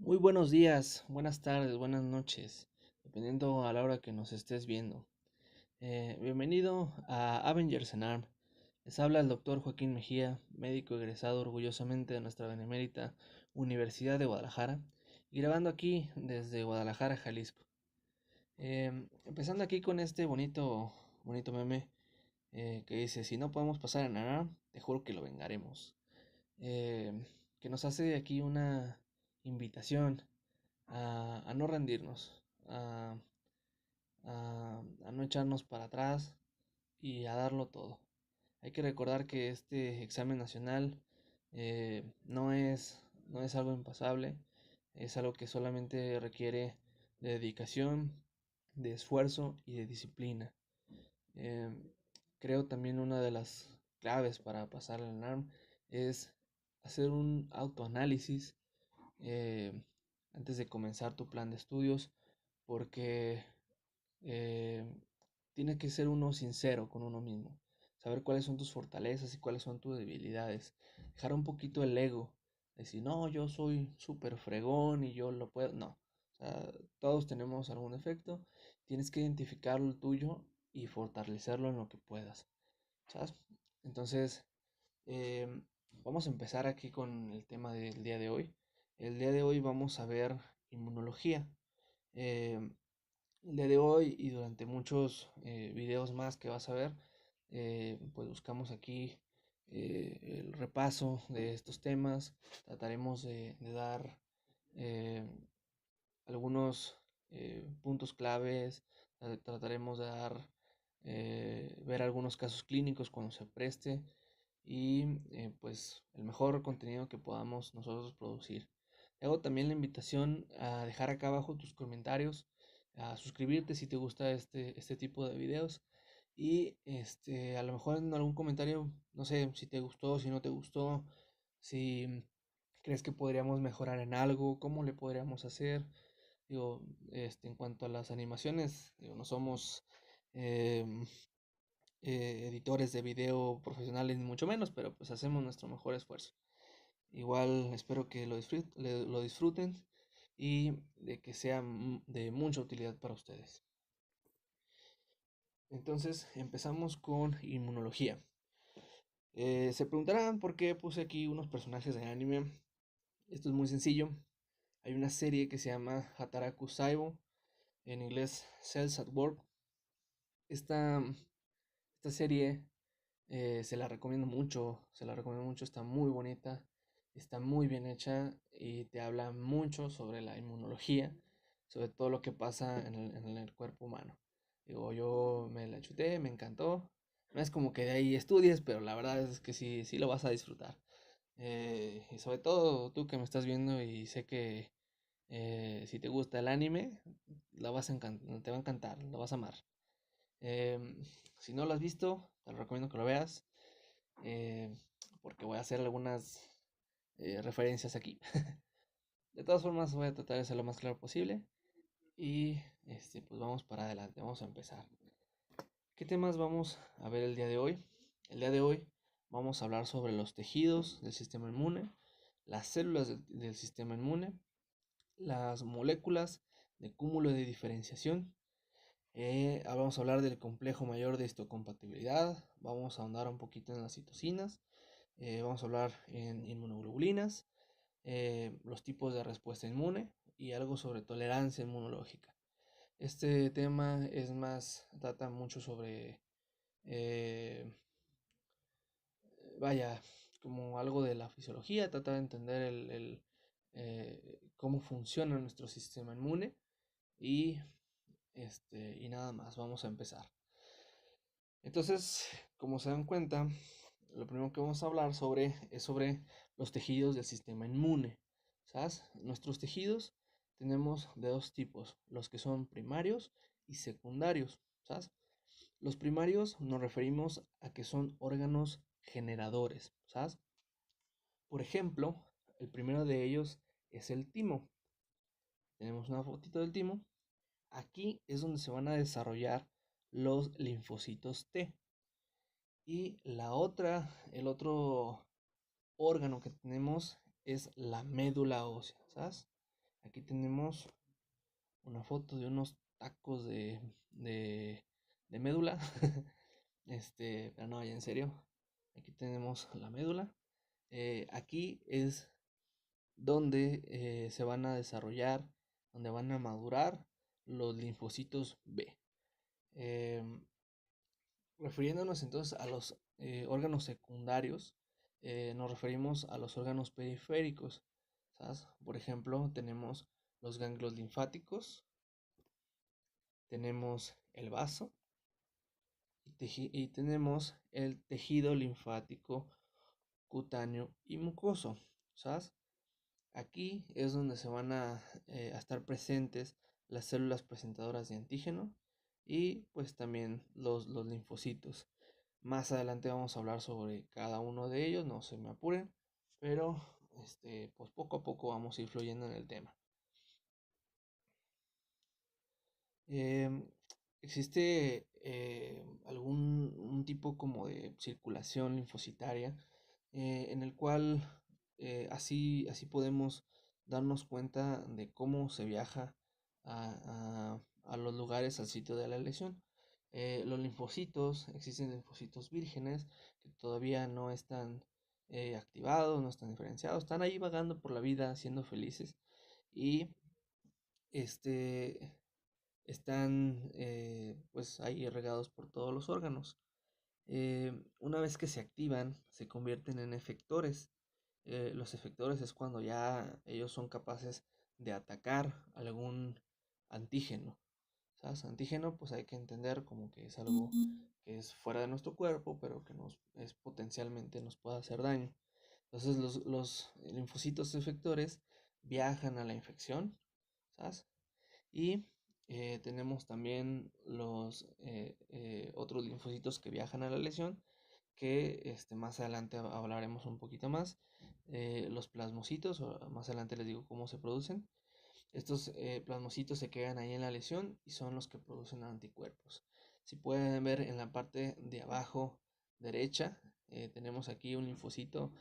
Muy buenos días, buenas tardes, buenas noches, dependiendo a la hora que nos estés viendo. Bienvenido a Avengers en ARM. Les habla el doctor Joaquín Mejía, médico egresado orgullosamente de nuestra benemérita Universidad de Guadalajara, y grabando aquí desde Guadalajara, Jalisco. Empezando aquí con este bonito meme que dice: si no podemos pasar en ARM, te juro que lo vengaremos. Que nos hace aquí una invitación a no rendirnos, a no echarnos para atrás y a darlo todo. Hay que recordar que este examen nacional no es algo impasable, es algo que solamente requiere de dedicación, de esfuerzo y de disciplina. Eh, Creo también una de las claves para pasar el NARM es hacer un autoanálisis eh, antes de comenzar tu plan de estudios, porque eh, tiene que ser uno sincero con uno mismo, saber cuáles son tus fortalezas y cuáles son tus debilidades, dejar un poquito el ego, decir, no, yo soy súper fregón y yo lo puedo, no, o sea, todos tenemos algún defecto, tienes que identificar el tuyo y fortalecerlo en lo que puedas, ¿sabes? Entonces, Em, vamos a empezar aquí con el tema del día de hoy. El día de hoy vamos a ver inmunología. Em, el día de hoy y durante muchos videos más que vas a ver, pues buscamos aquí el repaso de estos temas. Trataremos de dar eh, algunos puntos claves. Trataremos de ver algunos casos clínicos cuando se preste y pues el mejor contenido que podamos nosotros producir. Te hago también la invitación a dejar acá abajo tus comentarios, a suscribirte si te gusta este tipo de videos y a lo mejor en algún comentario, no sé si te gustó, si no te gustó, si crees que podríamos mejorar en algo, cómo le podríamos hacer. Digo, en cuanto a las animaciones, digo, no somos em, editores de video profesionales ni mucho menos, pero pues hacemos nuestro mejor esfuerzo. Igual espero que lo disfruten y de que sea de mucha utilidad para ustedes. Entonces empezamos con inmunología. Se preguntarán por qué puse aquí unos personajes de anime. Esto es muy sencillo. Hay una serie que se llama Hataraku Saibo, en inglés Cells at Work. Esta, esta serie se la recomiendo mucho, está muy bonita, está muy bien hecha y te habla mucho sobre la inmunología, sobre todo lo que pasa en el cuerpo humano. Digo, yo me la chuté, me encantó. No es como que de ahí estudies, pero la verdad es que sí, sí lo vas a disfrutar. Y sobre todo tú que me estás viendo y sé que si te gusta el anime, te va a encantar, lo vas a amar. Si no lo has visto, te lo recomiendo que lo veas, eh, porque voy a hacer algunas referencias aquí. De todas formas, voy a tratar de ser lo más claro posible y pues vamos para adelante, vamos a empezar. ¿Qué temas vamos a ver el día de hoy? El día de hoy vamos a hablar sobre los tejidos del sistema inmune, las células del sistema inmune, las moléculas de cúmulo de diferenciación. Vamos a hablar del complejo mayor de histocompatibilidad, vamos a ahondar un poquito en las citocinas, vamos a hablar en inmunoglobulinas, los tipos de respuesta inmune y algo sobre tolerancia inmunológica. Este tema trata mucho sobre, eh, vaya, como algo de la fisiología, trata de entender cómo funciona nuestro sistema inmune y, y nada más, vamos a empezar. Entonces, como se dan cuenta, lo primero que vamos a hablar es sobre los tejidos del sistema inmune. ¿Sabes? Nuestros tejidos tenemos de dos tipos, los que son primarios y secundarios. ¿Sabes? Los primarios nos referimos a que son órganos generadores. ¿Sabes? Por ejemplo, el primero de ellos es el timo. Tenemos una fotito del timo. Aquí es donde se van a desarrollar los linfocitos T. Y el otro órgano que tenemos es la médula ósea, ¿sabes? Aquí tenemos una foto de unos tacos de médula. Pero no, ya en serio. Aquí tenemos la médula. Aquí es donde se van a desarrollar, donde van a madurar los linfocitos B. Refiriéndonos entonces a los órganos secundarios, nos referimos a los órganos periféricos. ¿Sabes? Por ejemplo, tenemos los ganglios linfáticos, tenemos el vaso y tenemos el tejido linfático cutáneo y mucoso. ¿Sabes? Aquí es donde se van a estar presentes las células presentadoras de antígeno y pues también los linfocitos. Más adelante vamos a hablar sobre cada uno de ellos, no se me apuren, pero pues poco a poco vamos a ir fluyendo en el tema. Em, Existe algún un tipo como de circulación linfocitaria en el cual así podemos darnos cuenta de cómo se viaja a los lugares, al sitio de la lesión. Los linfocitos, existen linfocitos vírgenes que todavía no están activados, no están diferenciados, están ahí vagando por la vida, siendo felices y este están pues ahí regados por todos los órganos. Una vez que se activan, se convierten en efectores. Los efectores es cuando ya ellos son capaces de atacar algún antígeno. ¿Sabes? Antígeno, pues hay que entender como que es algo que es fuera de nuestro cuerpo, pero que potencialmente nos puede hacer daño. Entonces los linfocitos efectores viajan a la infección, ¿sabes? Y tenemos también los otros linfocitos que viajan a la lesión, que más adelante hablaremos un poquito más. Los plasmocitos, más adelante les digo cómo se producen. Estos plasmocitos se quedan ahí en la lesión y son los que producen anticuerpos. Si pueden ver en la parte de abajo derecha, tenemos aquí un linfocito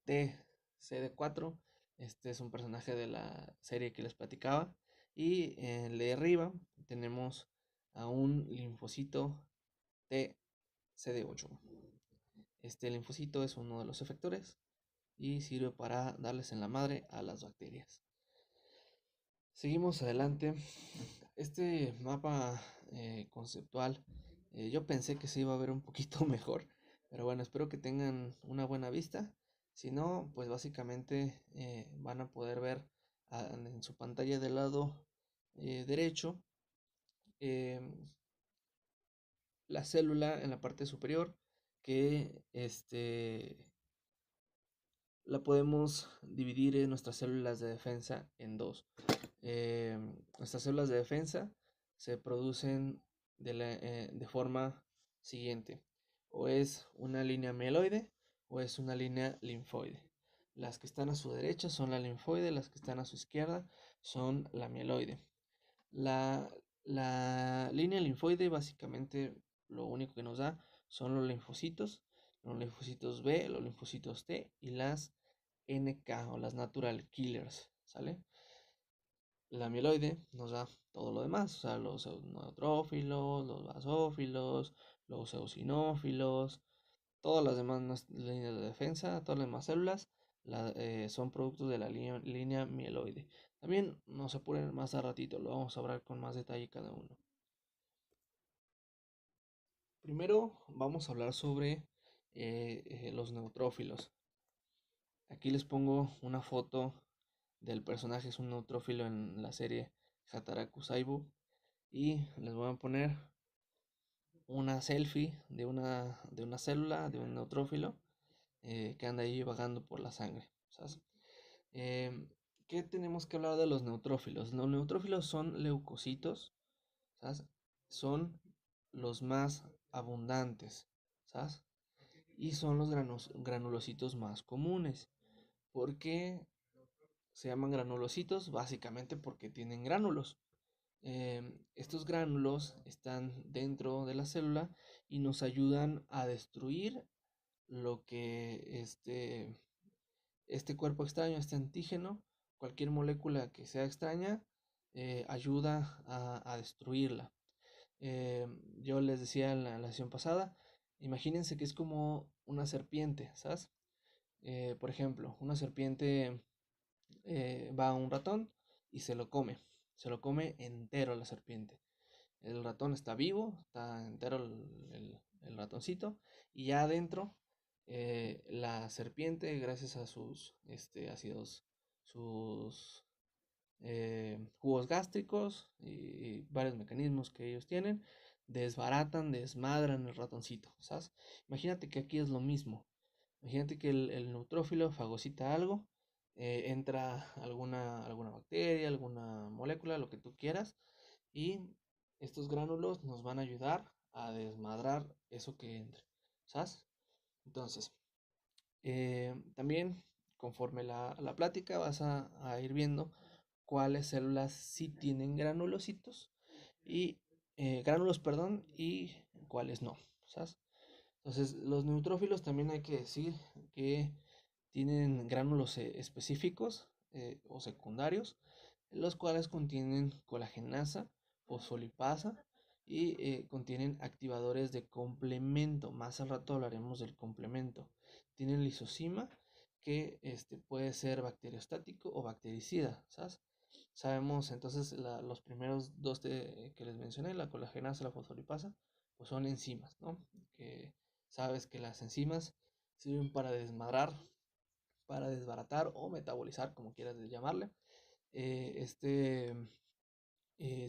TCD4. Este es un personaje de la serie que les platicaba. Y en el de arriba tenemos a un linfocito TCD8. Este linfocito es uno de los efectores y sirve para darles en la madre a las bacterias. Seguimos adelante. Este mapa conceptual, yo pensé que se iba a ver un poquito mejor, pero bueno, espero que tengan una buena vista. Si no, pues básicamente van a poder ver en su pantalla del lado derecho la célula en la parte superior que la podemos dividir en nuestras células de defensa en dos. Nuestras células de defensa se producen de forma siguiente: o es una línea mieloide o es una línea linfoide. Las que están a su derecha son la linfoide, las que están a su izquierda son la mieloide. La línea linfoide básicamente lo único que nos da son los linfocitos B, los linfocitos T y las NK o las natural killers, ¿sale? La mieloide nos da todo lo demás, o sea, los neutrófilos, los basófilos, los eosinófilos, todas las demás líneas de defensa, todas las demás células son productos de la línea mieloide. También no se apuren, más a ratito, lo vamos a hablar con más detalle cada uno. Primero vamos a hablar sobre los neutrófilos. Aquí les pongo una foto del personaje, es un neutrófilo en la serie Hataraku Saibu. Y les voy a poner una selfie de una célula, de un neutrófilo que anda ahí vagando por la sangre. ¿Sabes? ¿Qué tenemos que hablar de los neutrófilos? Los neutrófilos son leucocitos, ¿sabes? Son los más abundantes, ¿sabes? Y son los granulocitos más comunes. ¿Por qué se llaman granulocitos? Básicamente porque tienen gránulos. Estos gránulos están dentro de la célula y nos ayudan a destruir lo que este cuerpo extraño, este antígeno, cualquier molécula que sea extraña ayuda a destruirla. Yo les decía en la sesión pasada, imagínense que es como una serpiente, ¿sabes? Por ejemplo, una serpiente va a un ratón y se lo come entero la serpiente. El ratón está vivo, está entero el ratoncito, y ya adentro la serpiente, gracias a sus ácidos, sus jugos gástricos y varios mecanismos que ellos tienen, desbaratan, desmadran el ratoncito, ¿sabes? Imagínate que aquí es lo mismo. Imagínate que el neutrófilo fagocita algo, entra alguna bacteria, alguna molécula, lo que tú quieras, y estos gránulos nos van a ayudar a desmadrar eso que entre, ¿sabes? Entonces, también conforme la plática vas a ir viendo cuáles células sí tienen granulocitos y gránulos, perdón, y cuáles no, ¿sabes? Entonces, los neutrófilos también hay que decir que tienen gránulos específicos o secundarios, los cuales contienen colagenasa, fosfolipasa y contienen activadores de complemento. Más al rato hablaremos del complemento. Tienen lisozima, que puede ser bacteriostático o bactericida, ¿sabes? Sabemos entonces los primeros dos que les mencioné, la colagenasa y la fosfolipasa, pues son enzimas, ¿no? Que sabes que las enzimas sirven para desmadrar, para desbaratar o metabolizar, como quieras llamarle, eh, este,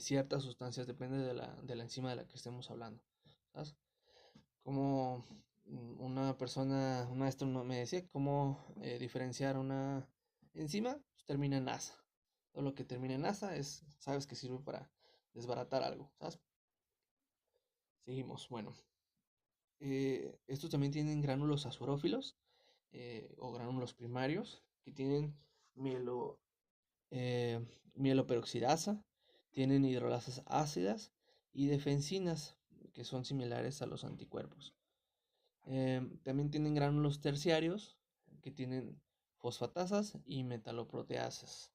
ciertas sustancias, depende de la enzima de la que estemos hablando, ¿sabes? Como una persona, un maestro me decía cómo diferenciar una enzima, pues termina en asa. Todo lo que termina en asa sabes que sirve para desbaratar algo, ¿sabes? Seguimos, bueno. Estos también tienen gránulos azurófilos o gránulos primarios que tienen mielo, eh, mieloperoxidasa, tienen hidrolasas ácidas y defensinas que son similares a los anticuerpos. También tienen gránulos terciarios que tienen fosfatasas y metaloproteasas.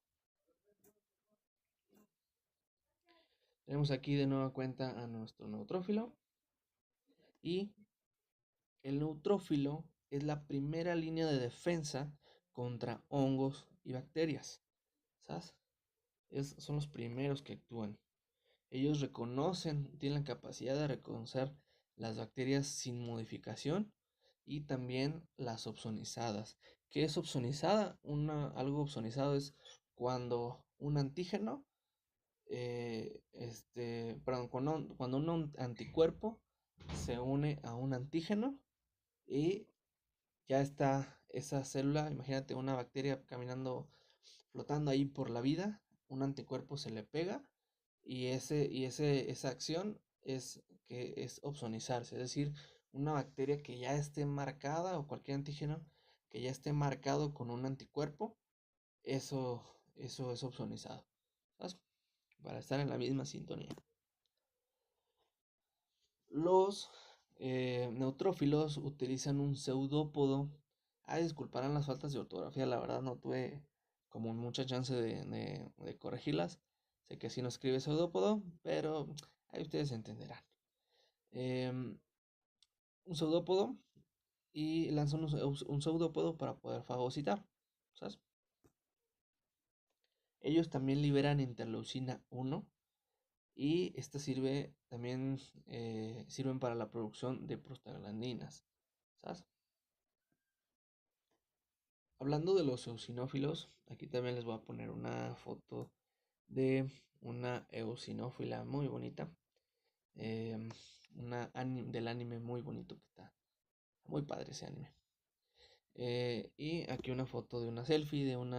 Tenemos aquí de nueva cuenta a nuestro neutrófilo, y el neutrófilo es la primera línea de defensa contra hongos y bacterias, ¿sabes? Son los primeros que actúan. Ellos tienen la capacidad de reconocer las bacterias sin modificación y también las opsonizadas. ¿Qué es opsonizada? Algo opsonizado es cuando un antígeno, perdón, cuando un anticuerpo se une a un antígeno y ya está esa célula. Imagínate una bacteria caminando, flotando ahí por la vida, un anticuerpo se le pega y esa acción es opsonizarse, es decir, una bacteria que ya esté marcada o cualquier antígeno que ya esté marcado con un anticuerpo, eso es opsonizado, ¿sabes? Para estar en la misma sintonía. Los neutrófilos utilizan un pseudópodo. Disculparán las faltas de ortografía, la verdad no tuve como mucha chance de corregirlas. Sé que así no escribe pseudópodo, pero ahí ustedes entenderán. Em, un pseudópodo, y lanzan un pseudópodo para poder fagocitar, ¿sabes? Ellos también liberan interleucina 1 y esta también sirven para la producción de prostaglandinas, ¿sabes? Hablando de los eosinófilos, aquí también les voy a poner una foto de una eosinófila muy bonita, eh, del anime muy bonito que está muy padre ese anime. Y aquí una foto de una selfie de un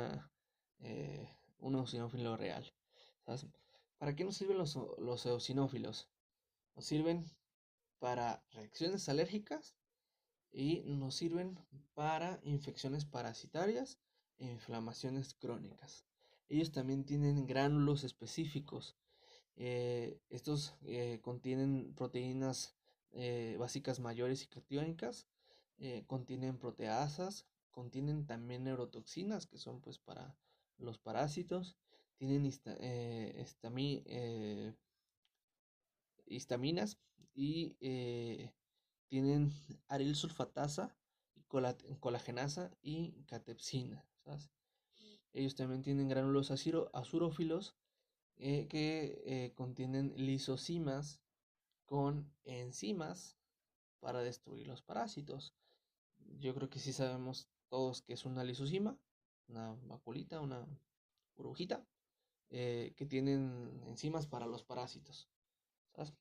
eosinófilo real, ¿sabes? ¿Para qué nos sirven los eosinófilos? Nos sirven para reacciones alérgicas y nos sirven para infecciones parasitarias e inflamaciones crónicas. Ellos también tienen gránulos específicos. Estos contienen proteínas básicas mayores y catiónicas, contienen proteasas, contienen también neurotoxinas que son pues los parásitos, tienen histaminas y tienen aril sulfatasa, colagenasa y catepsina, ¿sabes? Ellos también tienen gránulos azurófilos que contienen lisocimas con enzimas para destruir los parásitos. Yo creo que sí sabemos todos que es una lisocima, una vaculita, una burbujita, que tienen enzimas para los parásitos, ¿sabes?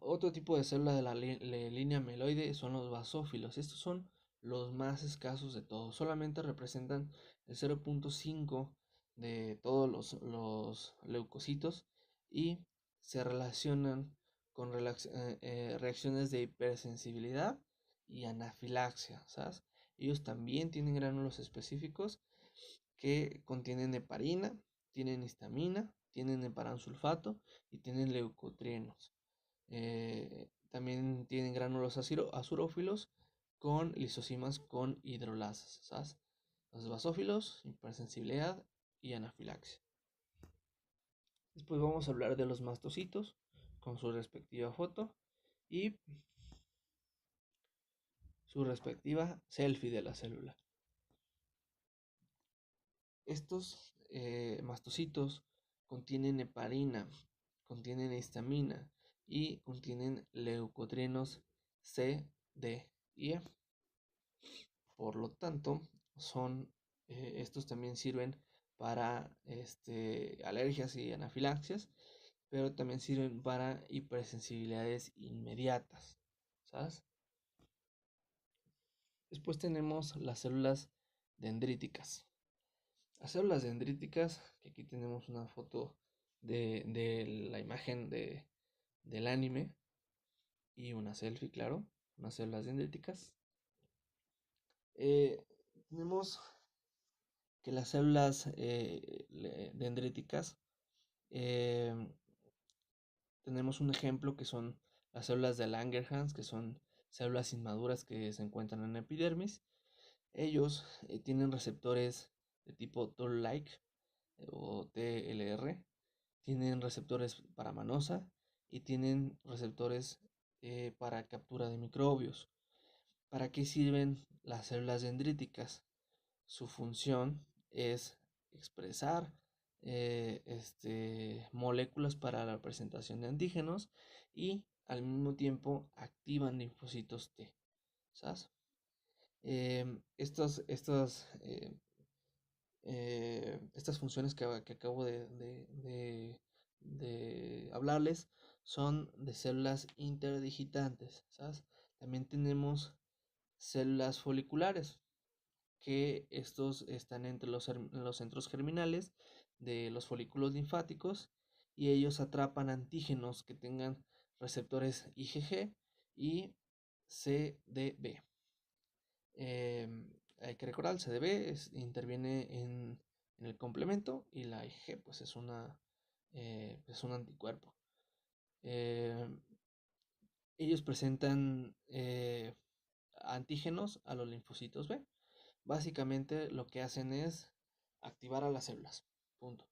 Otro tipo de célula de la línea meloide son los basófilos. Estos son los más escasos de todos. Solamente representan el 0.5 de todos los leucocitos y se relacionan con reacciones de hipersensibilidad y anafilaxia, ¿sabes? Ellos también tienen gránulos específicos que contienen heparina, tienen histamina, tienen heparansulfato y tienen leucotrienos. También tienen gránulos azurófilos con lisocimas con hidrolasas, ¿sabes? Los basófilos, hipersensibilidad y anafilaxia. Después vamos a hablar de los mastocitos con su respectiva foto y su respectiva selfie de la célula. Estos mastocitos contienen heparina, contienen histamina y contienen leucotrienos C, D y E. Por lo tanto, estos también sirven para alergias y anafilaxias, pero también sirven para hipersensibilidades inmediatas, ¿sabes? Después tenemos las células dendríticas. Las células dendríticas, que aquí tenemos una foto de la imagen del anime y una selfie, claro, unas células dendríticas. Tenemos que las células dendríticas, tenemos un ejemplo que son las células de Langerhans, que son células inmaduras que se encuentran en la epidermis. Ellos tienen receptores de tipo Toll-like o TLR, tienen receptores para manosa y tienen receptores para captura de microbios. ¿Para qué sirven las células dendríticas? Su función es expresar moléculas para la presentación de antígenos y al mismo tiempo activan linfocitos T, ¿sabes? Estas funciones que acabo de hablarles son de células interdigitantes, ¿sabes? También tenemos células foliculares, que estos están entre los centros germinales de los folículos linfáticos y ellos atrapan antígenos que tengan receptores IgG y CDB. Hay que recordar, el CDB interviene en el complemento y la IgG pues es un anticuerpo. Ellos presentan antígenos a los linfocitos B. Básicamente lo que hacen es activar a las células. Punto.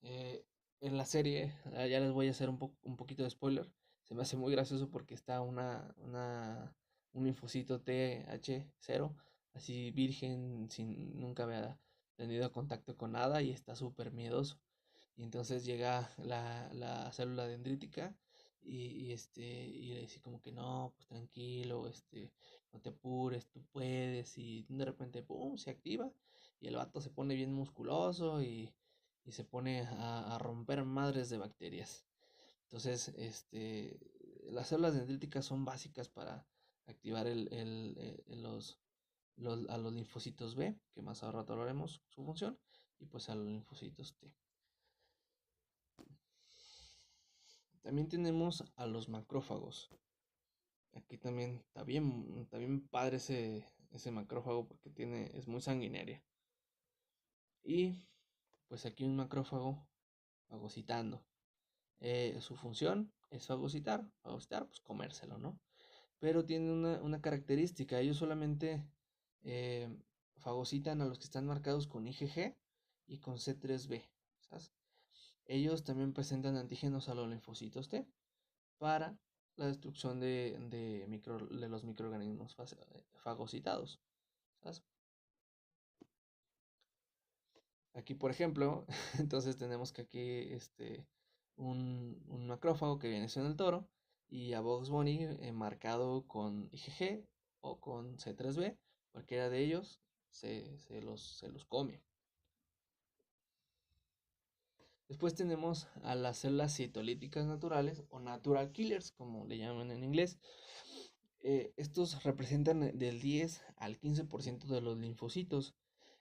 En la serie, ya les voy a hacer un poquito de spoiler. Se me hace muy gracioso porque está un linfocito TH0, así virgen, sin nunca haber tenido contacto con nada y está súper miedoso. Y entonces llega la célula dendrítica y le dice como que no, pues tranquilo, no te apures, tú puedes. Y de repente, pum, se activa y el vato se pone bien musculoso y se pone a romper madres de bacterias. Entonces, las células dendríticas son básicas para activar a los linfocitos B, que más a rato hablaremos su función, y pues a los linfocitos T. También tenemos a los macrófagos. Aquí también está bien padre ese macrófago porque es muy sanguinaria. Y pues aquí un macrófago fagocitando. Su función es fagocitar, pues comérselo, ¿no? Pero tiene una característica, ellos solamente fagocitan a los que están marcados con IgG y con C3b. ¿Sabes? Ellos también presentan antígenos a los linfocitos T para la destrucción de los microorganismos fagocitados. ¿Sabes? Aquí, por ejemplo, entonces tenemos que aquí un macrófago que viene siendo el toro y a Bugs Bunny marcado con IgG o con C3b, cualquiera de ellos se los come. Después tenemos a las células citolíticas naturales o natural killers, como le llaman en inglés. Estos representan del 10 al 15% de los linfocitos.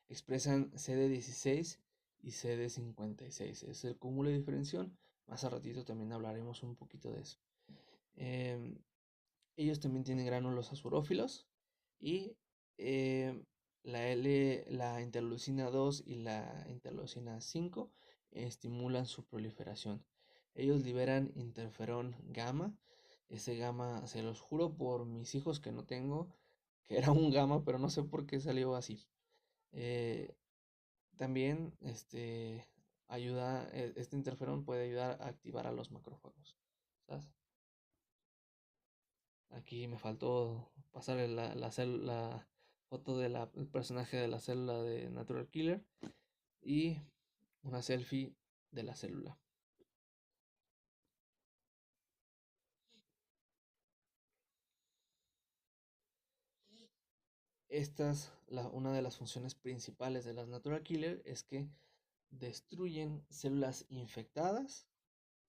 Expresan CD16 y CD56. Es el cúmulo de diferenciación. Más a ratito también hablaremos un poquito de eso. Ellos también tienen gránulos azurófilos y la interleucina 2 y la interleucina 5 estimulan su proliferación. Ellos liberan interferón gamma. Ese gamma, se los juro por mis hijos que no tengo, que era un gamma, pero no sé por qué salió así. También este interferón puede ayudar a activar a los macrófagos. ¿Sabes? Aquí me faltó pasarle la foto del personaje de la célula de Natural Killer y una selfie de la célula. Una de las funciones principales de las Natural Killer es que destruyen células infectadas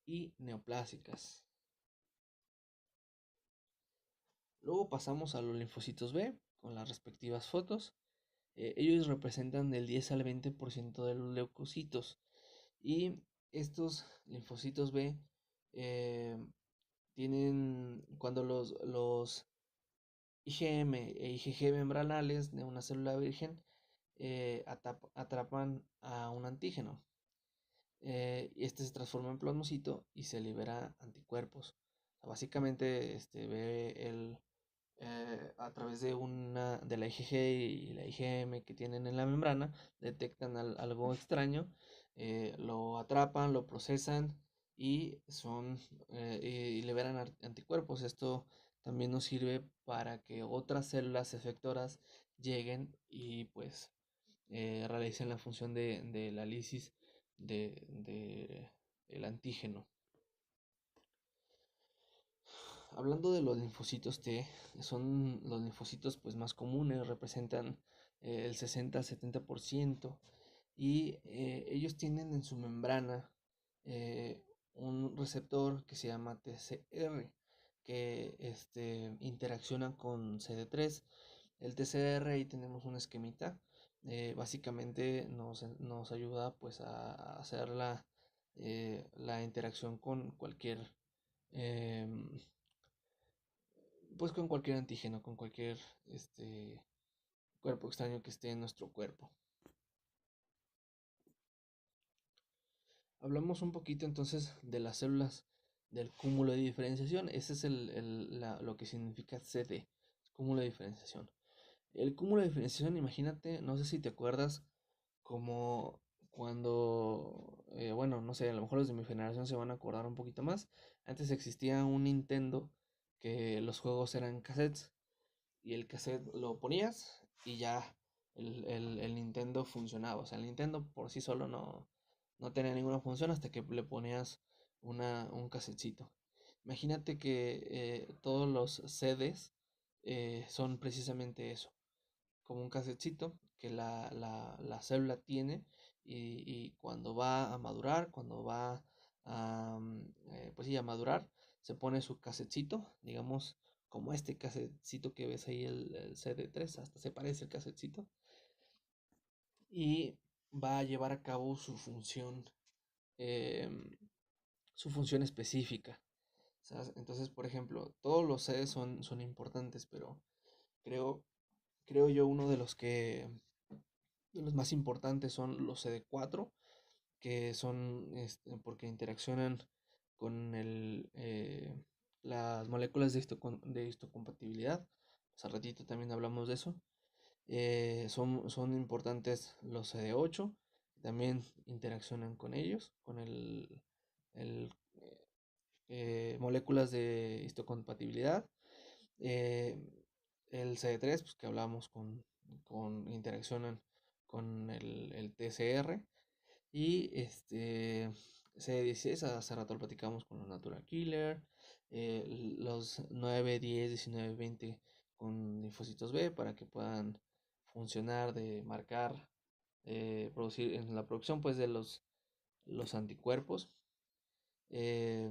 y neoplásicas. Luego pasamos a los linfocitos B con las respectivas fotos. Ellos representan del 10 al 20% de los leucocitos y estos linfocitos B tienen, cuando los IgM e IgG membranales de una célula virgen atrapan a un antígeno. Y este se transforma en plasmocito y se libera anticuerpos. O sea, básicamente ve a través de la IgG y la IgM que tienen en la membrana, detectan algo extraño, lo atrapan, lo procesan y y liberan anticuerpos. Esto también nos sirve para que otras células efectoras lleguen y pues realicen la función de la lisis de el antígeno. Hablando de los linfocitos T, son los linfocitos pues más comunes, representan el 60-70% y ellos tienen en su membrana un receptor que se llama TCR que interacciona con CD3. El TCR, ahí tenemos un esquemita, básicamente nos ayuda pues a hacer la interacción con cualquier pues con cualquier antígeno, con cualquier cuerpo extraño que esté en nuestro cuerpo. Hablamos un poquito entonces de las células del cúmulo de diferenciación. Ese es lo que significa CD, cúmulo de diferenciación. El cúmulo de diferenciación, imagínate, no sé si te acuerdas, como cuando, bueno, no sé, a lo mejor los de mi generación se van a acordar un poquito más. Antes existía un Nintendo que los juegos eran cassettes y el cassette lo ponías y ya el Nintendo funcionaba. O sea, el Nintendo por sí solo no tenía ninguna función hasta que le ponías un casetcito. Imagínate que todos los CDs son precisamente eso, como un casetcito que la célula tiene y cuando va a madurar, cuando va pues sí, a madurar, se pone su casetcito, digamos, como este casetcito que ves ahí, el CD3, hasta se parece el casetcito, y va a llevar a cabo su función específica. ¿Sabes? Entonces, por ejemplo, todos los CDs son importantes, pero creo, creo yo uno de los más importantes son los CD4, que son porque interaccionan con las moléculas de histocompatibilidad. Hace ratito también hablamos de eso. Son importantes los CD8, también interaccionan con ellos, con el, moléculas de histocompatibilidad. Eh, el CD3, pues que hablamos interaccionan con el TCR. Y CD16, hace rato lo platicamos con los Natural Killer. Los 9, 10, 19, 20 con linfocitos B para que puedan funcionar de marcar, producir en la producción pues de los anticuerpos. Eh,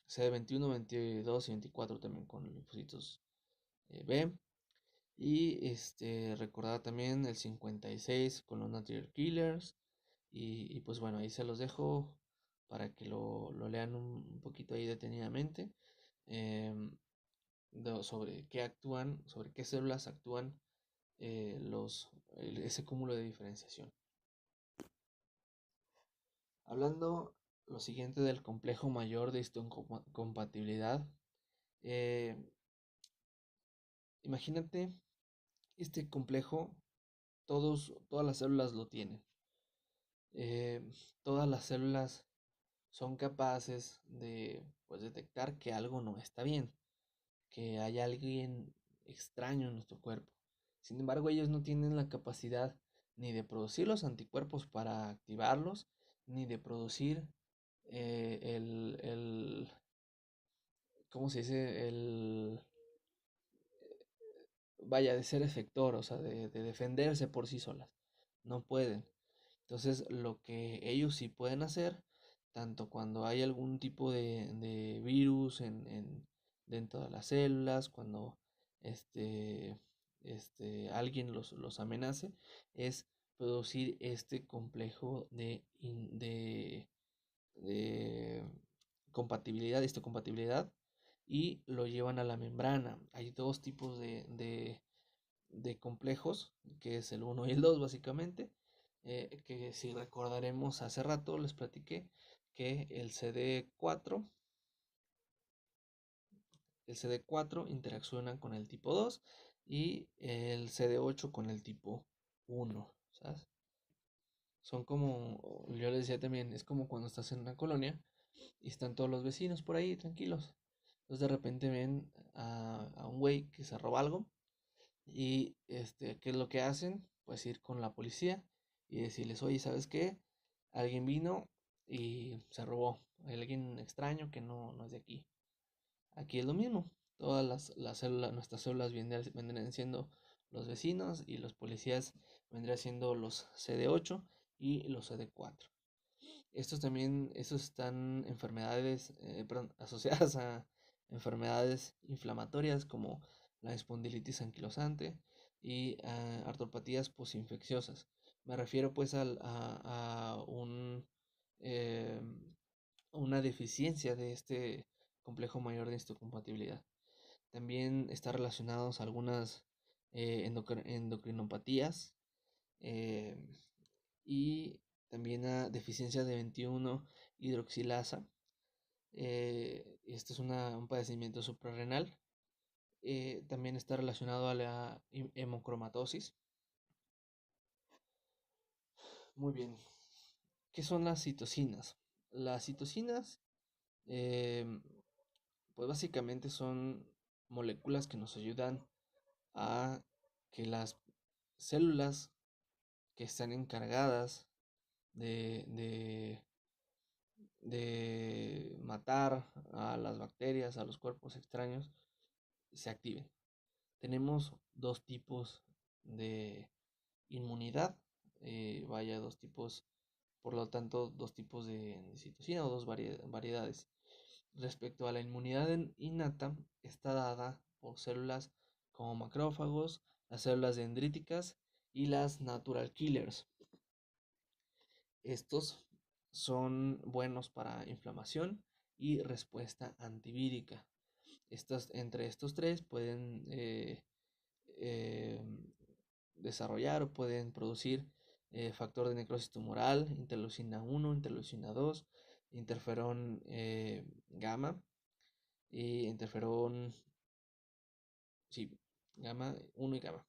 CD21, 22 y 24 también con linfocitos B. Y recordar también el 56 con los Natural Killers. Y pues bueno, ahí se los dejo para que lo lean un poquito ahí detenidamente, em, sobre qué actúan, sobre qué células actúan, ese cúmulo de diferenciación. Hablando lo siguiente del complejo mayor de histocompatibilidad, eh, imagínate este complejo, todas las células lo tienen. Eh, Todas las células son capaces de, pues, detectar que algo no está bien, que hay alguien extraño en nuestro cuerpo. Sin embargo, ellos no tienen la capacidad ni de producir los anticuerpos para activarlos, ni de producir ¿cómo se dice? Vaya, de ser efector, o sea, de defenderse por sí solas. No pueden. Entonces, lo que ellos sí pueden hacer, tanto cuando hay algún tipo de virus dentro de las células, cuando este, alguien los amenace, es producir este complejo de compatibilidad, histocompatibilidad, y lo llevan a la membrana. Hay dos tipos de complejos, que es el 1 y el 2 básicamente, que si recordaremos hace rato les platiqué que el CD4 interacciona con el tipo 2 y el CD8 con el tipo 1, ¿sabes? Son como, yo les decía también, es como cuando estás en una colonia y están todos los vecinos por ahí tranquilos. Entonces de repente ven a un güey que se roba algo. Y ¿qué es lo que hacen? Pues ir con la policía y decirles, oye, ¿sabes qué? Alguien vino y se robó. Hay alguien extraño que no es de aquí. Aquí es lo mismo. Todas las células, nuestras células vendrían siendo los vecinos, y los policías vendrían siendo los CD8 y los CD4. Estos están asociadas a enfermedades inflamatorias como la espondilitis anquilosante y artropatías posinfecciosas. Me refiero pues eh, una deficiencia de este complejo mayor de histocompatibilidad. También está relacionados a algunas endocrinopatías, eh, y también a deficiencia de 21 hidroxilasa. Este es un padecimiento suprarrenal. También está relacionado a la hemocromatosis. Muy bien. ¿Qué son las citocinas? Las citocinas, em, pues básicamente son moléculas que nos ayudan a que las células que están encargadas de matar a las bacterias, a los cuerpos extraños, se activen. Tenemos dos tipos de inmunidad, vaya, dos tipos, por lo tanto, dos tipos de citocina o dos variedades. Respecto a la inmunidad innata, está dada por células como macrófagos, las células dendríticas y las natural killers. Estos son buenos para inflamación y respuesta antivírica. Entre estos tres pueden eh, desarrollar o pueden producir factor de necrosis tumoral, interleucina 1, interleucina 2, interferón gamma y interferón, sí, gamma 1 y gamma.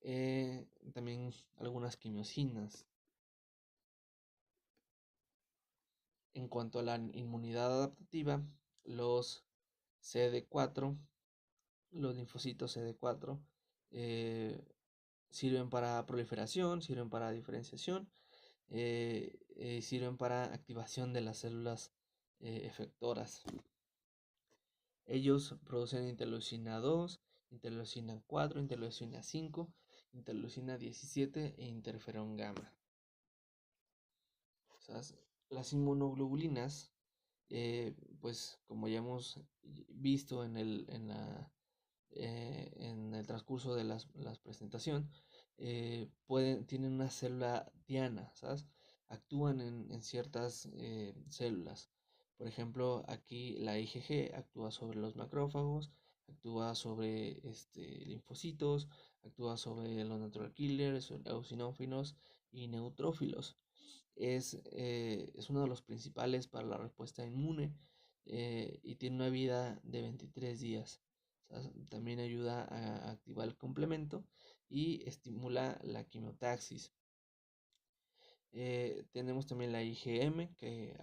También algunas quimiosinas. En cuanto a la inmunidad adaptativa, los CD4, los linfocitos CD4, eh, sirven para proliferación, sirven para diferenciación, sirven para activación de las células efectoras. Ellos producen interleucina 2, interleucina 4, interleucina 5, interleucina 17 e interferón gamma. O sea, las inmunoglobulinas, pues como ya hemos visto en el transcurso de las presentación, tienen una célula diana, ¿sabes? Actúan en ciertas células. Por ejemplo, aquí la IgG actúa sobre los macrófagos, actúa sobre linfocitos, actúa sobre los natural killers, eosinófilos y neutrófilos. Es uno de los principales para la respuesta inmune, y tiene una vida de 23 días. O sea, también ayuda a activar el complemento y estimula la quimiotaxis. Tenemos también la IgM, que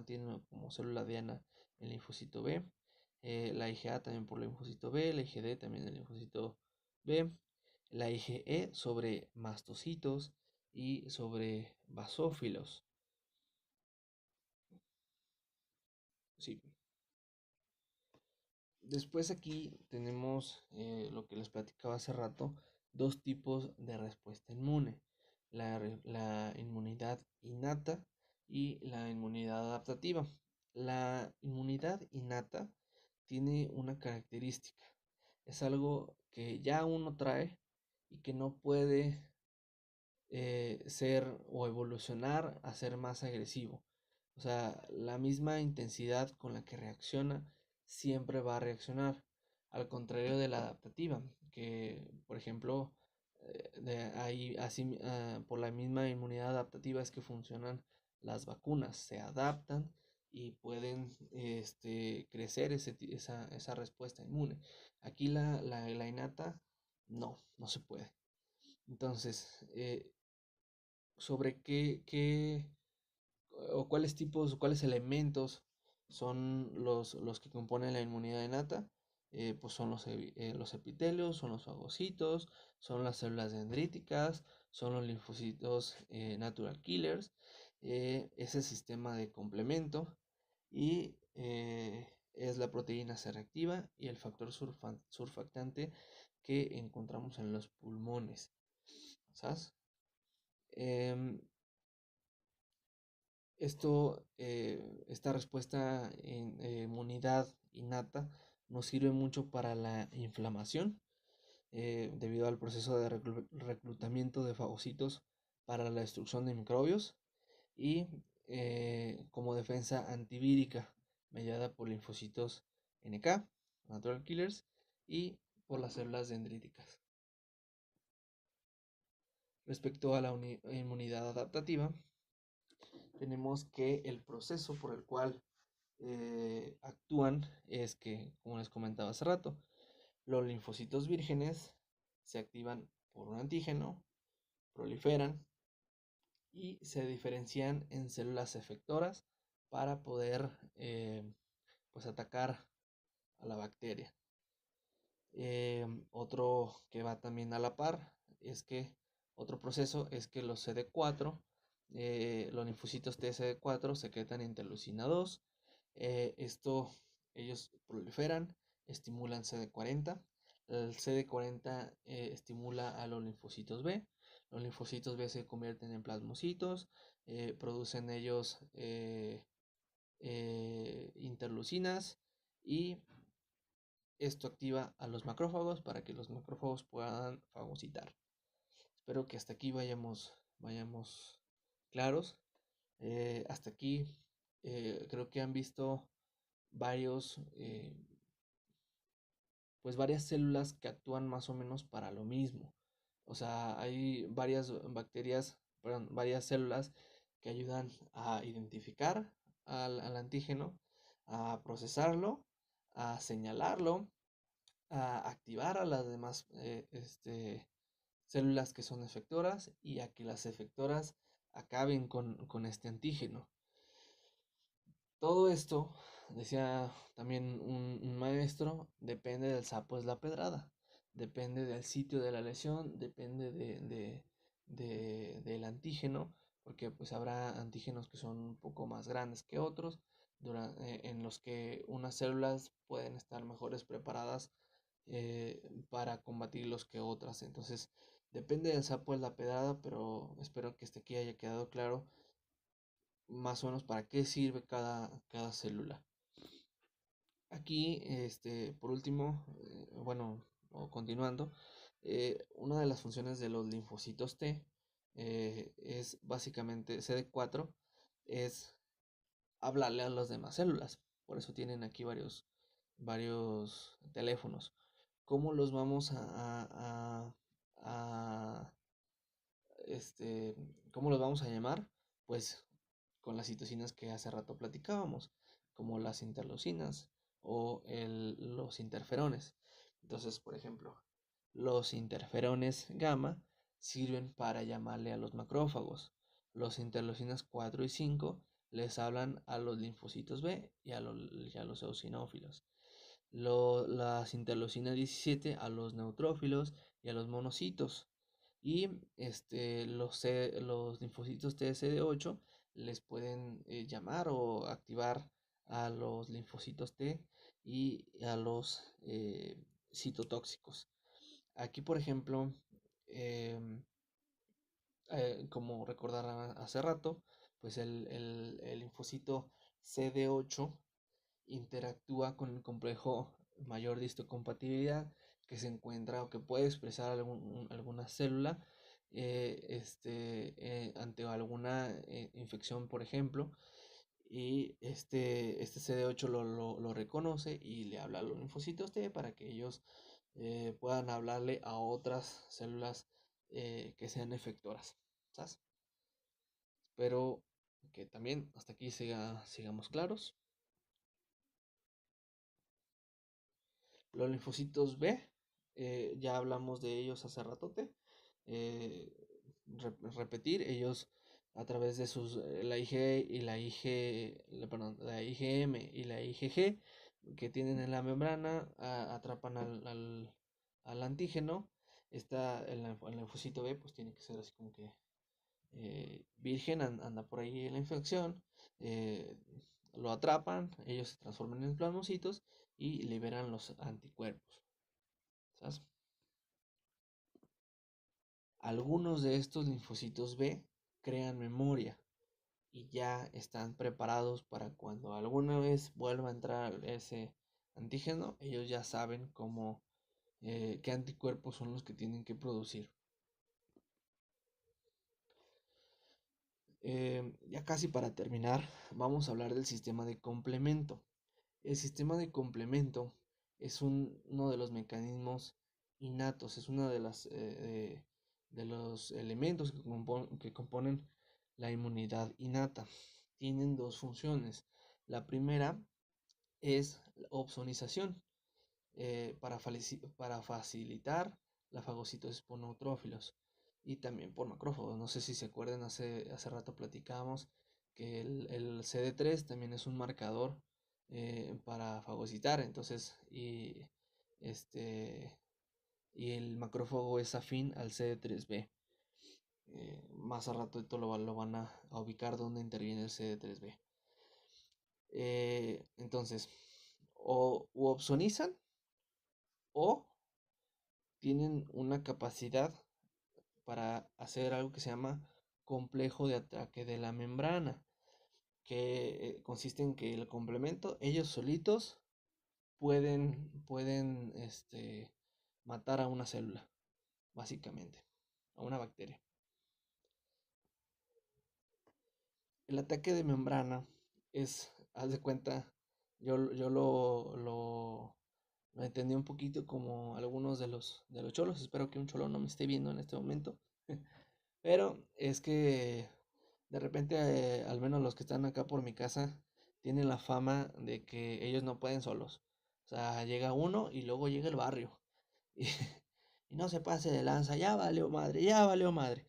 tiene como célula diana el linfocito B. La IgA también por el linfocito B, la IgD también el linfocito B. La IgE sobre mastocitos y sobre basófilos. Sí. Después aquí tenemos lo que les platicaba hace rato, dos tipos de respuesta inmune, la inmunidad innata y la inmunidad adaptativa. La inmunidad innata tiene una característica, es algo que ya uno trae y que no puede ser o evolucionar a ser más agresivo. O sea, la misma intensidad con la que reacciona siempre va a reaccionar. Al contrario de la adaptativa, que por ejemplo, por la misma inmunidad adaptativa es que funcionan las vacunas, se adaptan y pueden crecer esa respuesta inmune. Aquí la innata no se puede. Entonces, sobre qué o cuáles elementos son los que componen la inmunidad innata. Pues son los epitelios, son los fagocitos, son las células dendríticas, son los linfocitos natural killers, ese sistema de complemento y es la proteína C reactiva y el factor surfactante que encontramos en los pulmones. ¿Sabes? Esta respuesta en inmunidad innata nos sirve mucho para la inflamación, debido al proceso de reclutamiento de fagocitos para la destrucción de microbios y como defensa antivírica mediada por linfocitos NK, natural killers, y por las células dendríticas. Respecto a la inmunidad adaptativa, tenemos que el proceso por el cual actúan es que, como les comentaba hace rato, los linfocitos vírgenes se activan por un antígeno, proliferan y se diferencian en células efectoras para poder pues atacar a la bacteria. Otro que va también a la par es que otro proceso es que los CD4, los linfocitos TCD4 secretan interleucina 2. Ellos proliferan, estimulan CD40. El CD40 estimula a los linfocitos B. Los linfocitos B se convierten en plasmocitos, producen ellos interleucinas y esto activa a los macrófagos para que los macrófagos puedan fagocitar. Espero que hasta aquí vayamos claros. Hasta aquí creo que han visto varias células que actúan más o menos para lo mismo. O sea, hay varias varias células que ayudan a identificar al antígeno, a procesarlo, a señalarlo, a activar a las demás células que son efectoras y a que las efectoras acaben con este antígeno. Todo esto, decía también un maestro, depende del sapo es la pedrada, depende del sitio de la lesión, depende del antígeno, porque pues habrá antígenos que son un poco más grandes que otros, en los que unas células pueden estar mejores preparadas para combatirlos que otras. Entonces, depende del sapo es la pedrada, pero espero que este aquí haya quedado claro más o menos para qué sirve cada célula. Aquí, por último, bueno, o continuando, una de las funciones de los linfocitos T es básicamente CD4, es hablarle a las demás células. Por eso tienen aquí varios teléfonos. ¿Cómo los vamos a cómo los vamos a llamar? Pues con las citocinas que hace rato platicábamos, como las interleucinas o los interferones. Entonces, por ejemplo, los interferones gamma sirven para llamarle a los macrófagos. Los interleucinas 4 y 5 les hablan a los linfocitos B y a los eosinófilos. Las interleucinas 17 a los neutrófilos y a los monocitos. Y los linfocitos TSD8 les pueden llamar o activar a los linfocitos T y a los citotóxicos. Aquí, por ejemplo, como recordarán hace rato, pues el linfocito CD8 interactúa con el complejo mayor de histocompatibilidad que se encuentra o que puede expresar alguna célula ante alguna infección, por ejemplo, y este CD8 lo reconoce y le habla a los linfocitos T para que ellos puedan hablarle a otras células que sean efectoras. ¿Sabes? Espero que también hasta aquí sigamos claros. Los linfocitos B, ya hablamos de ellos hace ratote. Eh, repetir, ellos a través de la IG y la IgM y la IgG que tienen en la membrana, atrapan al antígeno. El linfocito B pues tiene que ser así como que virgen, anda por ahí la infección, lo atrapan, ellos se transforman en plasmocitos y liberan los anticuerpos. ¿Sabes? Algunos de estos linfocitos B crean memoria y ya están preparados para cuando alguna vez vuelva a entrar ese antígeno, ellos ya saben qué anticuerpos son los que tienen que producir. Ya casi para terminar, vamos a hablar del sistema de complemento. El sistema de complemento es uno de los mecanismos innatos, es uno de los elementos que componen la inmunidad innata. Tienen dos funciones. La primera es la opsonización, para facilitar la fagocitosis por neutrófilos y también por macrófagos. No sé si se acuerdan, hace rato platicábamos que el CD3 también es un marcador para fagocitar, entonces, y el macrófago es afín al CD3B. Más a rato esto lo van a ubicar donde interviene el CD3B. Entonces, o opsonizan o tienen una capacidad para hacer algo que se llama complejo de ataque de la membrana, que consiste en que el complemento, ellos solitos pueden matar a una célula, básicamente, a una bacteria. El ataque de membrana haz de cuenta, yo lo entendí un poquito como algunos de los cholos. Espero que un cholo no me esté viendo en este momento. Pero es que de repente, al menos los que están acá por mi casa, tienen la fama de que ellos no pueden solos. O sea, llega uno y luego llega el barrio. y no se pase de lanza, ya valió madre, ya valió madre.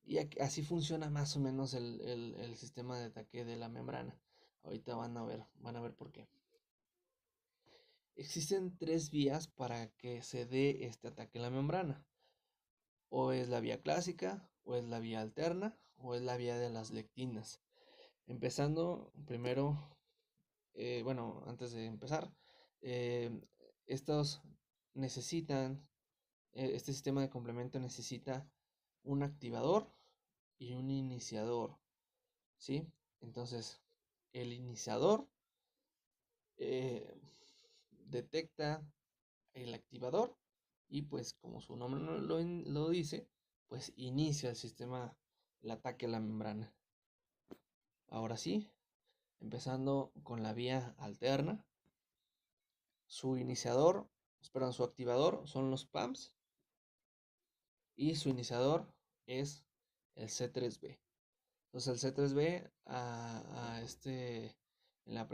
Y así funciona más o menos el sistema de ataque de la membrana. Ahorita van a ver por qué. Existen tres vías para que se dé este ataque a la membrana. O es la vía clásica, o es la vía alterna, o es la vía de las lectinas. Empezando primero, bueno, antes de empezar, estos necesitan, este sistema de complemento necesita un activador y un iniciador, ¿sí? Entonces, el iniciador eh, detecta el activador y pues como su nombre lo dice, pues inicia el sistema, el ataque a la membrana. Ahora sí, empezando con la vía alterna, su iniciador, perdón, su activador son los PAMs y su iniciador es el C3B. Entonces el C3B ante la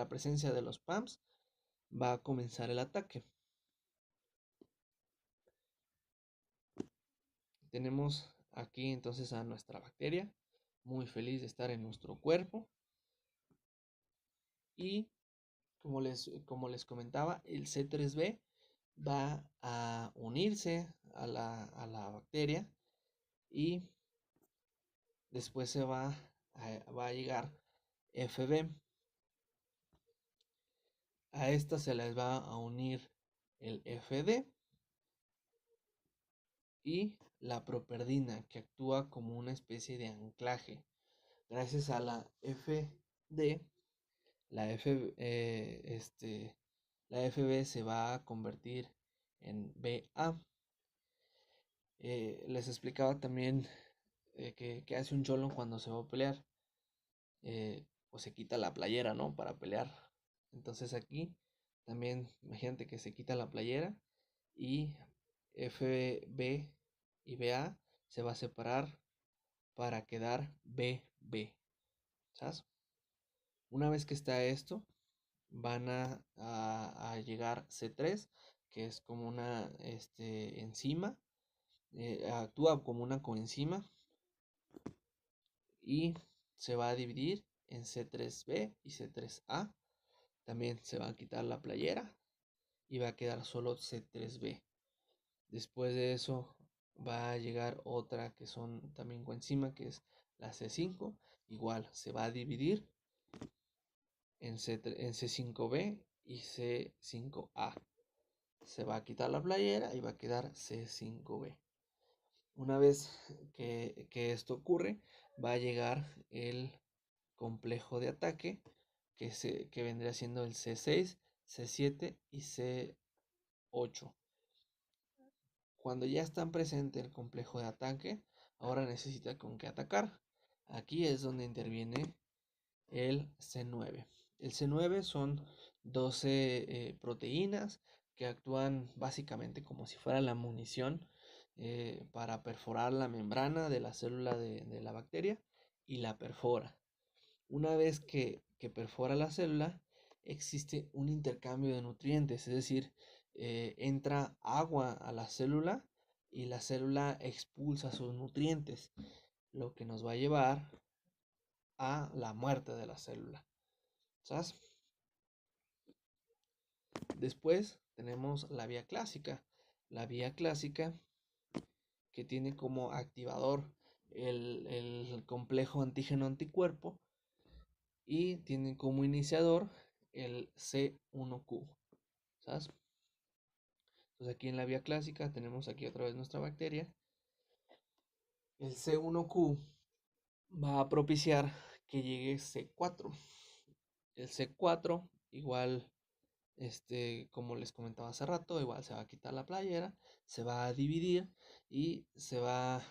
presencia de los PAMs va a comenzar el ataque. Tenemos aquí entonces a nuestra bacteria, muy feliz de estar en nuestro cuerpo. Y como les comentaba, el C3B va a unirse a la bacteria y después va a llegar FB. A esta se les va a unir el FD y la properdina, que actúa como una especie de anclaje. Gracias a la FD, la FB se va a convertir en BA. Les explicaba también que hace un cholo cuando se va a pelear. Pues se quita la playera, ¿no? Para pelear. Entonces aquí también imagínate que se quita la playera y FB y BA se va a separar para quedar BB. ¿Sabes? Una vez que está esto, van a llegar C3, que es como una enzima, actúa como una coenzima y se va a dividir en C3B y C3A. También se va a quitar la playera y va a quedar solo C3B. Después de eso va a llegar otra que son también coenzima, que es la C5. Igual se va a dividir en C5B y C5A. Se va a quitar la playera y va a quedar C5B. Una vez que esto ocurre, va a llegar el complejo de ataque que vendría siendo el C6, C7 y C8. Cuando ya están presentes el complejo de ataque, ahora necesita con qué atacar. Aquí es donde interviene el C9. El C9 son 12 proteínas que actúan básicamente como si fuera la munición para perforar la membrana de la célula de la bacteria y la perfora. Una vez que perfora la célula, existe un intercambio de nutrientes, es decir, entra agua a la célula y la célula expulsa sus nutrientes, lo que nos va a llevar a la muerte de la célula. ¿Sabes? Después tenemos la vía clásica. La vía clásica que tiene como activador el complejo antígeno-anticuerpo y tiene como iniciador el C1Q. ¿Sabes? Entonces aquí en la vía clásica tenemos aquí otra vez nuestra bacteria. El C1Q va a propiciar que llegue C4. El C4 igual, como les comentaba hace rato, igual se va a quitar la playera, se va a dividir y se va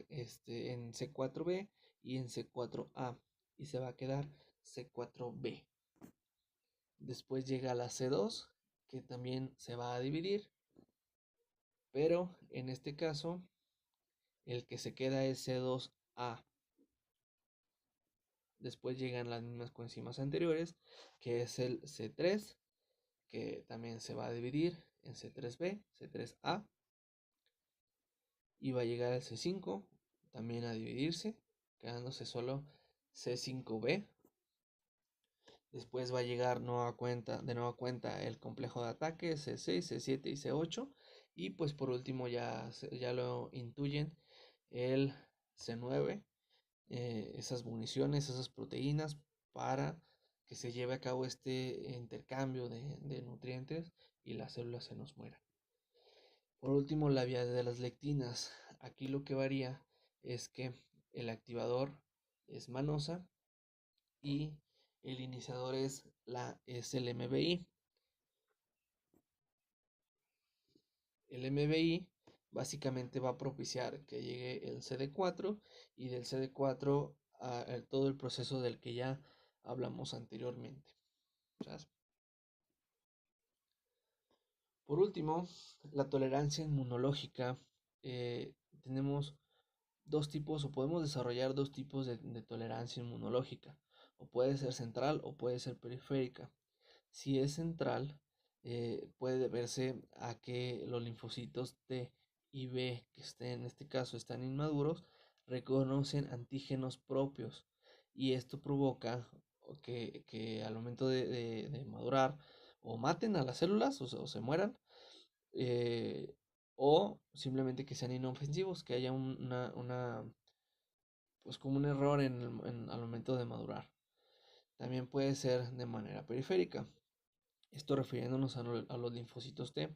en C4B y en C4A y se va a quedar C4B. Después llega la C2, que también se va a dividir, pero en este caso el que se queda es C2A. Después llegan las mismas coenzimas anteriores, que es el C3, que también se va a dividir en C3b, C3a, y va a llegar al C5 también a dividirse, quedándose solo C5b. Después va a llegar de nueva cuenta el complejo de ataque C6, C7 y C8. Y pues por último ya lo intuyen el C9, esas municiones, esas proteínas para que se lleve a cabo este intercambio de nutrientes y la célula se nos muera. Por último, la vía de las lectinas. Aquí lo que varía es que el activador es manosa y el iniciador es el MBI. El MBI básicamente va a propiciar que llegue el CD4 y del CD4 a todo el proceso del que ya hablamos anteriormente. ¿Sabes? Por último, la tolerancia inmunológica. Tenemos dos tipos, o podemos desarrollar dos tipos de tolerancia inmunológica. O puede ser central o puede ser periférica. Si es central, puede deberse a que los linfocitos T y B, que en este caso están inmaduros, reconocen antígenos propios. Y esto provoca que al momento de madurar o maten a las células o se mueran, eh, o simplemente que sean inofensivos, que haya pues como un error al momento de madurar. También puede ser de manera periférica. Esto refiriéndonos a los linfocitos T,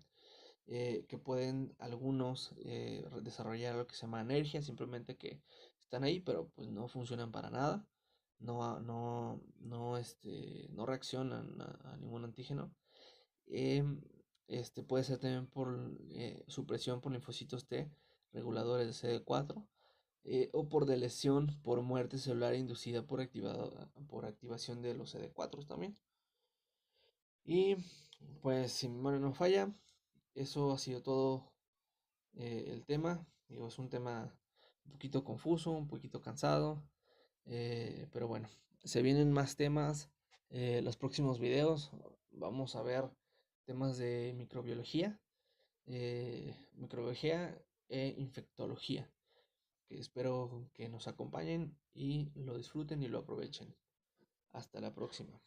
que pueden algunos desarrollar lo que se llama anergia, simplemente que están ahí, pero pues no funcionan para nada, no reaccionan a ningún antígeno. Puede ser también por supresión por linfocitos T, reguladores de CD4, o por lesión por muerte celular inducida por activación de los CD4 también. Y pues si mi memoria no falla, eso ha sido todo el tema. Digo, es un tema un poquito confuso, un poquito cansado, pero bueno, se vienen más temas. Los próximos videos vamos a ver temas de microbiología e infectología, que espero que nos acompañen y lo disfruten y lo aprovechen. Hasta la próxima.